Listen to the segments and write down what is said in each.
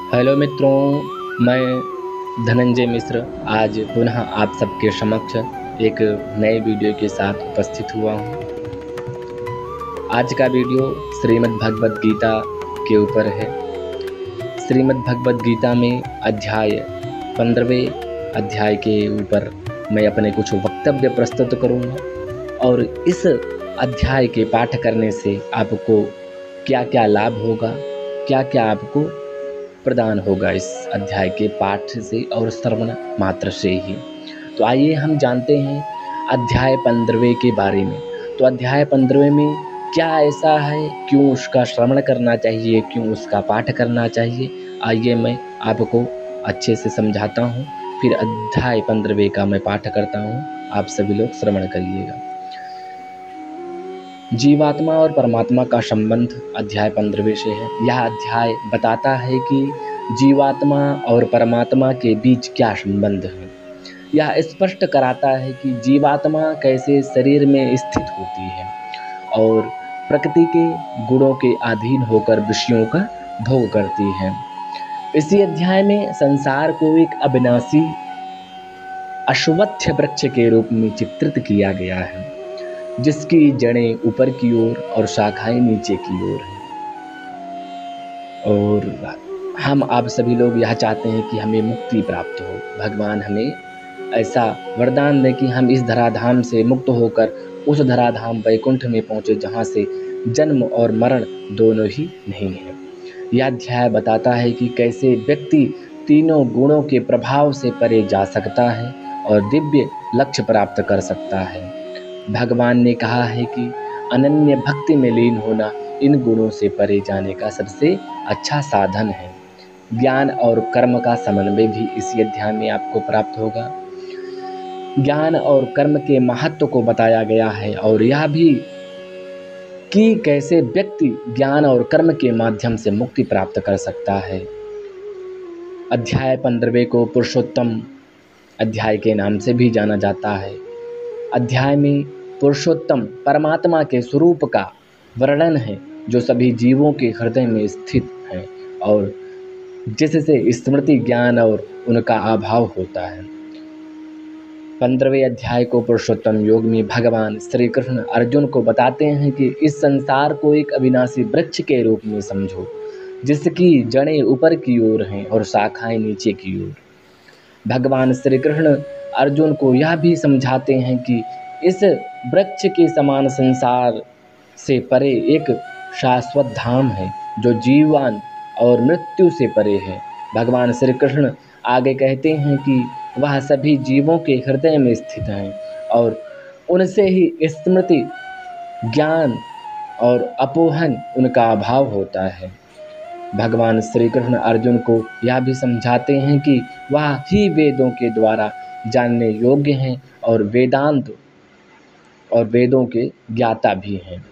Hello मित्रों, मैं धनंजय मिश्र आज पुनः आप सबके समक्ष एक नए वीडियो के साथ उपस्थित हुआ हूँ। आज का वीडियो श्रीमद् भगवद गीता के ऊपर है। श्रीमद् भगवद गीता में अध्याय 15वें अध्याय के ऊपर मैं अपने कुछ वक्तव्य प्रस्तुत करूँगा और इस अध्याय के पाठ करने से आपको क्या क्या लाभ होगा, क्या क्या आपको प्रदान होगा इस अध्याय के पाठ से और श्रवण मात्र से ही। तो आइए हम जानते हैं अध्याय 15वें के बारे में। तो अध्याय 15वें में क्या ऐसा है, क्यों उसका श्रवण करना चाहिए, क्यों उसका पाठ करना चाहिए, आइए मैं आपको अच्छे से समझाता हूँ। फिर अध्याय 15वें का मैं पाठ करता हूँ, आप सभी लोग श्रवण करिएगा। जीवात्मा और परमात्मा का संबंध अध्याय 15वें से है। यह अध्याय बताता है कि जीवात्मा और परमात्मा के बीच क्या संबंध है। यह स्पष्ट कराता है कि जीवात्मा कैसे शरीर में स्थित होती है और प्रकृति के गुणों के अधीन होकर विषयों का भोग करती है। इसी अध्याय में संसार को एक अविनाशी अश्वत्थ वृक्ष के रूप में चित्रित किया गया है, जिसकी जड़ें ऊपर की ओर और शाखाएं नीचे की ओर हैं। और हम आप सभी लोग यह चाहते हैं कि हमें मुक्ति प्राप्त हो। भगवान हमें ऐसा वरदान दे कि हम इस धराधाम से मुक्त होकर उस धराधाम वैकुंठ में पहुँचे जहाँ से जन्म और मरण दोनों ही नहीं है। यह अध्याय बताता है कि कैसे व्यक्ति तीनों गुणों के प्रभाव से परे जा सकता है और दिव्य लक्ष्य प्राप्त कर सकता है। भगवान ने कहा है कि अनन्य भक्ति में लीन होना इन गुणों से परे जाने का सबसे अच्छा साधन है। ज्ञान और कर्म का समन्वय भी इसी अध्याय में आपको प्राप्त होगा। ज्ञान और कर्म के महत्व को बताया गया है और यह भी कि कैसे व्यक्ति ज्ञान और कर्म के माध्यम से मुक्ति प्राप्त कर सकता है। अध्याय 15वें को पुरुषोत्तम अध्याय के नाम से भी जाना जाता है। अध्याय में पुरुषोत्तम परमात्मा के स्वरूप का वर्णन है, जो सभी जीवों के हृदय में स्थित है और जिससे स्मृति, ज्ञान और उनका अभाव होता है। 15वें अध्याय को पुरुषोत्तम योग में भगवान श्री कृष्ण अर्जुन को बताते हैं कि इस संसार को एक अविनाशी वृक्ष के रूप में समझो, जिसकी जड़ें ऊपर की ओर हैं और शाखाएं नीचे की ओर। भगवान श्री कृष्ण अर्जुन को यह भी समझाते हैं कि इस वृक्ष के समान संसार से परे एक शाश्वत धाम है, जो जीवन और मृत्यु से परे है। भगवान श्री कृष्ण आगे कहते हैं कि वह सभी जीवों के हृदय में स्थित हैं और उनसे ही स्मृति, ज्ञान और अपोहन उनका अभाव होता है। भगवान श्री कृष्ण अर्जुन को यह भी समझाते हैं कि वह ही वेदों के द्वारा जानने योग्य हैं और वेदांत और वेदों के ज्ञाता भी हैं।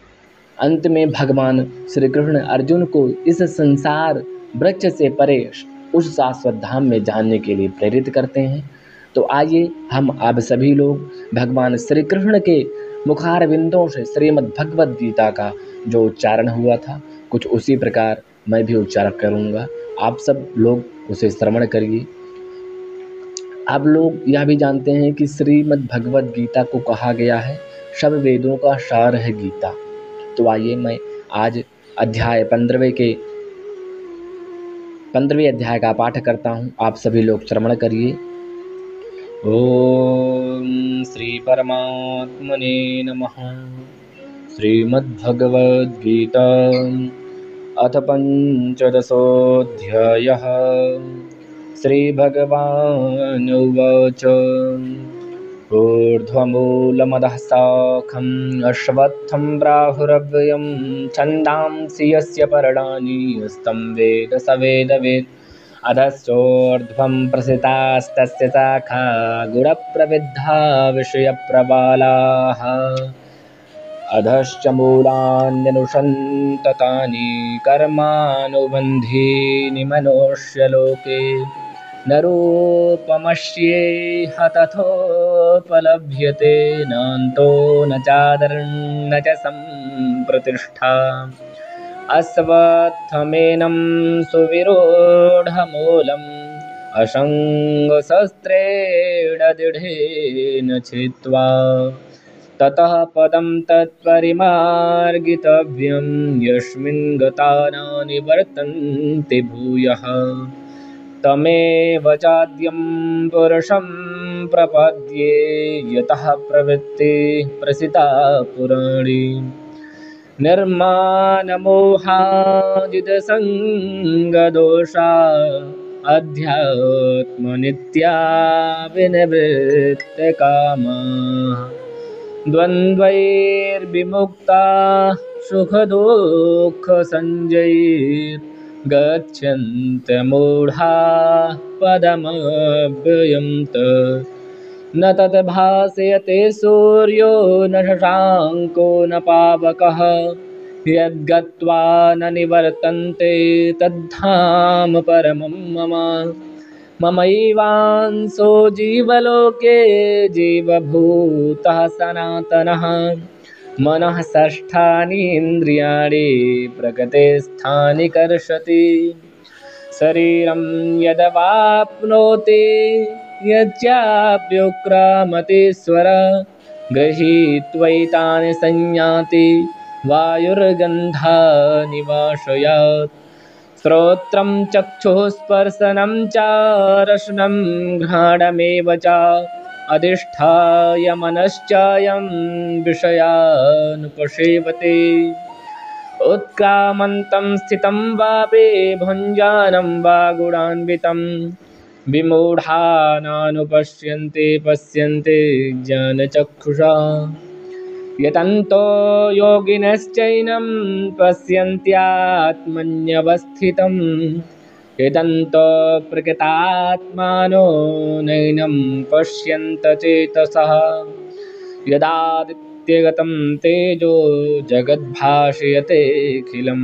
अंत में भगवान श्री कृष्ण अर्जुन को इस संसार वृक्ष से परे उस शाश्वत धाम में जानने के लिए प्रेरित करते हैं। तो आइए हम आप सभी लोग भगवान श्री कृष्ण के मुखारविंदों से श्रीमद् भगवद गीता का जो उच्चारण हुआ था, कुछ उसी प्रकार मैं भी उच्चारण करूँगा। आप सब लोग उसे श्रवण करिए। आप लोग यह भी जानते हैं कि श्रीमद् भगवद गीता को कहा गया है सब वेदों का सार है गीता। तो आइए मैं आज अध्याय 15वें अध्याय का पाठ करता हूँ, आप सभी लोग श्रवण करिए। ओम श्री परमात्मने नमः। श्रीमद्भगवद्गीता अथ पंचदशोऽध्यायः। श्रीभगवानुवाच ऊर्ध्वमूलमधः शाखम् अश्वत्थं प्राहुरव्ययं छन्दांसि यस्य पर्णानि यस्तं वेद स वेदवित्। अधश्चोर्ध्वं प्रसृतास्तस्य शाखा गुणप्रविद्धा विषयप्रबालाः। अधश्च मूलान्यनुसन्ततानि कर्मानुबन्धीनि मनुष्यलोके। न रूपमस्येह तथोपलभ्यते नान्तो न चादिर्न च सम्प्रतिष्ठा। अश्वत्थमेनं सुविरूढमूलम् असङ्गशस्त्रेण दृढेन छित्त्वा ततः पदं तत्परिमार्गितव्यं यस्मिन् गता न निवर्तन्ते भूयः तमेव चाद्यं पुरुषं प्रपद्ये यतः प्रवृत्तिः प्रसिता पुराणे निर्मानमोहाजितसङ्गदोषा अध्यात्मनित्या विनिवृत्तकामाः द्वन्द्वैर्विमुक्ता सुखदुःखसञ्जैर्गच्छन्तमूढाः पदमव्ययं तत् न तद्भासयते सूर्यो न शशाङ्को न पावकः यद्गत्वा न निवर्तन्ते तद्धाम परमं मम ममैवांसो जीवलोके जीवभूतः सनातनः मनः षष्ठानि इन्द्रियाणि प्रकृतिस्थानि कर्षति शरीरं यदवाप्नोति यच्चाप्युक्रामतीश्वर गृहीत्वैतानि संयाति वायुर्गन्धानि वाशयात् श्रोत्रं चक्षुः स्पर्शनं च रसनं घ्राणमेव च अधिष्ठाय मनश्चायं विषयानुपसेवते उत्क्रामन्तं स्थितं वापि भुञ्जानं वा गुणान्वितं विमूढा नानुपश्यन्ते पश्यन्ते ज्ञानचक्षुषा यतन्तो योगिनश्चैनं पश्यन्त्यात्मन्यवस्थितं यतन्तो प्रकृतात्मानो नैनं पश्यन्त चेतसः यदादित्यगतं तेजो जगद्भाषयतेऽखिलं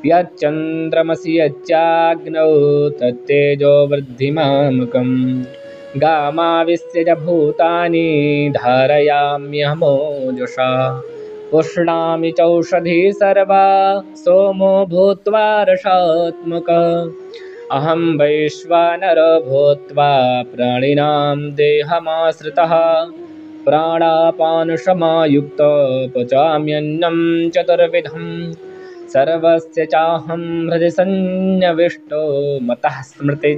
यच्चन्द्रमसि यच्चाग्नौ तत्तेजो वृद्धिमामकं गामाविश्य च भूतानि धारयाम्यहमोजसा पुष्णामि चौषधी सर्वा सोमो भूत्वा रसात्मकः अहं वैश्वानरो भूत्वा प्राणिनां देहमाश्रितः प्राणापानसमायुक्तो पचाम्यन्नं चतुर्विधं सर्वस्य चाहं हृदि सन्निविष्टो मतः स्मृतिज्ञानमपोहनं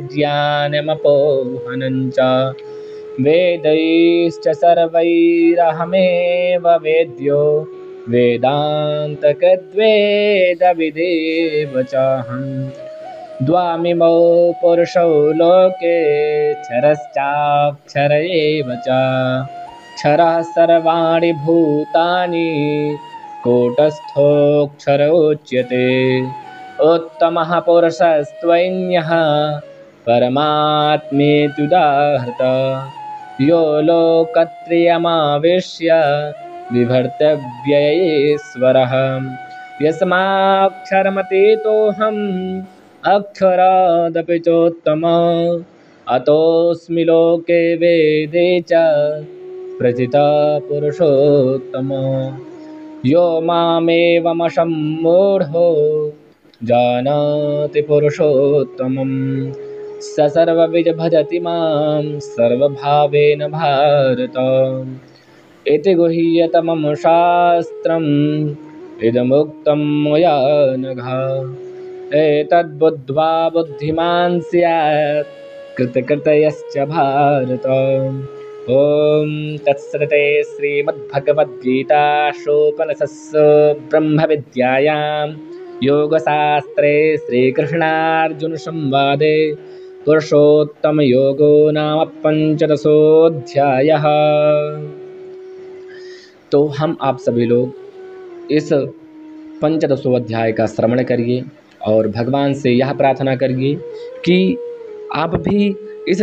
च वेदैश्च सर्वैरहमेव वेद्यो वेदान्तकृद्वेदविदेव चाहम् द्वामिमौ पुरुषौ लोके क्षरश्चाक्षर एव च क्षरः सर्वाणि भूतानि कूटस्थोऽक्षर उच्यते उत्तमः पुरुषस्त्वन्यः परमात्मेत्युदाहृतः यो लोकत्रयमाविश्य बिभर्त्यव्ययेश्वरः यस्माक्षरमतीतोऽहम् अक्षरादपि चोत्तमः अतोऽस्मि लोके वेदे च प्रथितः पुरुषोत्तमः यो मामेवमसम्मूढो जानाति पुरुषोत्तमं स सर्वविद् भजति मां सर्वभावेन भारत इति गुह्यतमं शास्त्रम् इदमुक्तं मया नघ एतद्बुद्ध्वा बुद्धिमान् स्यात् कृतकृतयश्च भारत ॐ तत्सते श्रीमद्भगवद्गीतासूपनिषत्सु ब्रह्मविद्यायां योगशास्त्रे श्रीकृष्णार्जुनसंवादे पुरुषोत्तमयोगो नाम पंचदशोऽध्यायः। तो हम आप सभी लोग इस पंचदशों अध्याय का श्रवण करिए और भगवान से यह प्रार्थना करिए कि आप भी इस